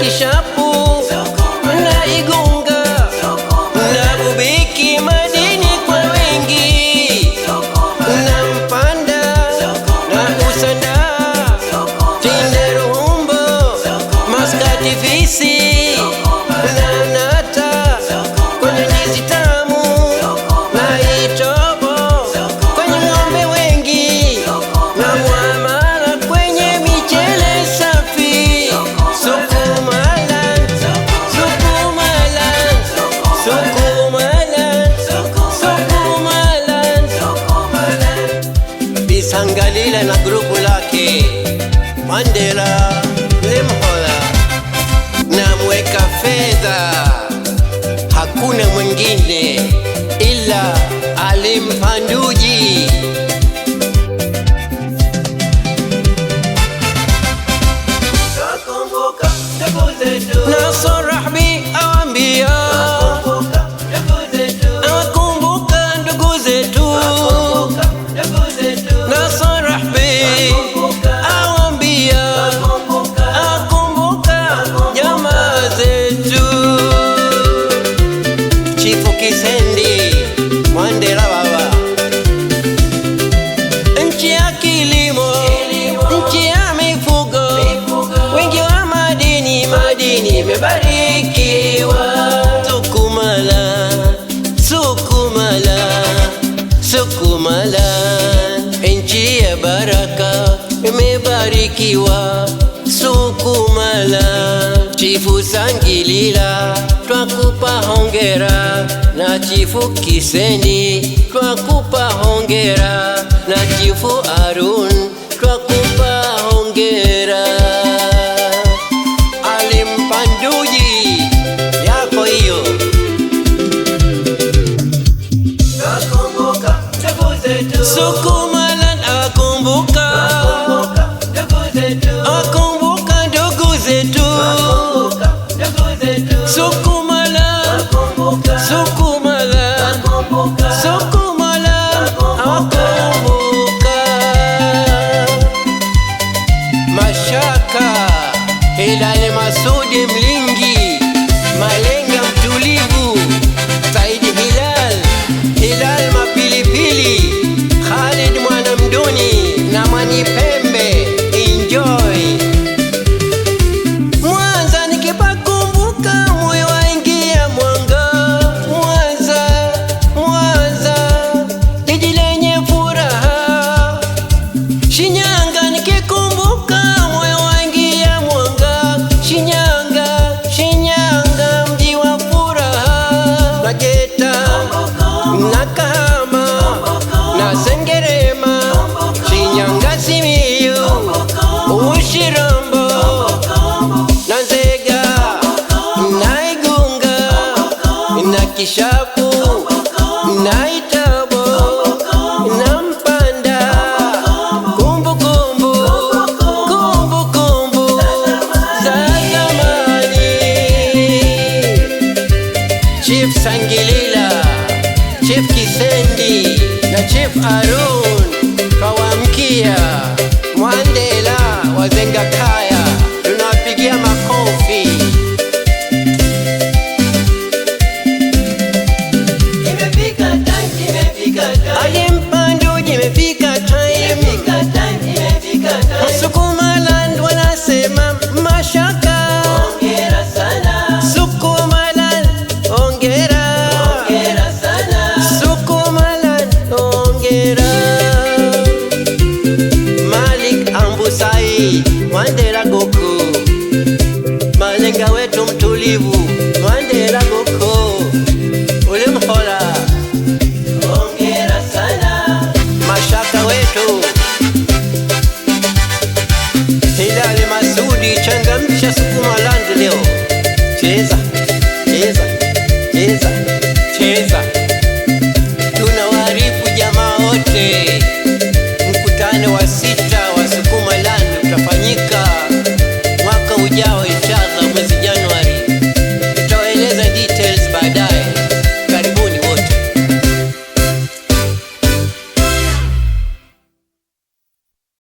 Kishapu na Igunga na Bubiki, madini kwa wengi na Mpanda na Usanda, Tinderumbo, Maskati, Visi na Nata, kwenye ndizi tamu na Itobo, kwenye ng'ombe wengi na Mwamala, kwenye michele safi. Sukumaland, Sukumaland, Sukumaland, Sukumaland. Bisangalila na grupu lake Mandela Lemhola na Mweka Fedha, hakuna mwingine ila Ali Mpanduji. Naso Rahbi awambia awakumbuka ndugu zetu. Naso Rahbi awambia awakumbuka jamaa zetu. Chifu Kisendi Mandela baba, nchi ya kilimo, nchi ya mifugo, wengi wa madini imebarikiwa. Sukumala, Sukumala, Sukumala, nchi ya baraka imebarikiwa. Sukumala, Chifu Sangilila twakupa hongera, na Chifu Kisendi twakupa hongera, na Chifu Arun twakupa hongera. Ali Mpanduji yako hiyo. Sukumaland akumbuka, akumbuka ndugu zetu. Sukumaland, Sukumaland, Sukumaland akumbuka. Mashaka Hilali Masudi Mlingi, Malenga mtulivu, Saidi Hilal Mapilipili, Khalid Mwanamduni na Mwanipembe, enjoy. Mwanza nikipakumbuka moyo waingia mwanga. Mwanza, Mwanza jiji lenye furaha. Shinyanga nikikumbuka moyo waingia mwanga. Shinyanga, Shinyanga mji wa furaha. Na Geta na Kahama na Sengerema, Shinyanga, Simiyu, Ushirambo na Nzega na Igunga na Kishapu na Itabo na Mpanda. Kumbukumbu, kumbukumbu za zamani. Chief Sangilila, Chief Kisendi na Chief Arun kawamkia. Mandela Wazenga Kaya, tunapigia makofi. Ali Mpanduji imefika time. Sukumaland wanasema Mashaka. Sukumaland ongera, Sukumaland ongera. Malik Ambusai Mandela Goku, Malenga wetu mtulivu Mandela Goku. Ulimhola ongera sana. Mashaka wetu Hilali Masudi, changamsha Sukumaland leo. Cheza, cheza, cheza, cheza. Tunawarifu jamaa wote.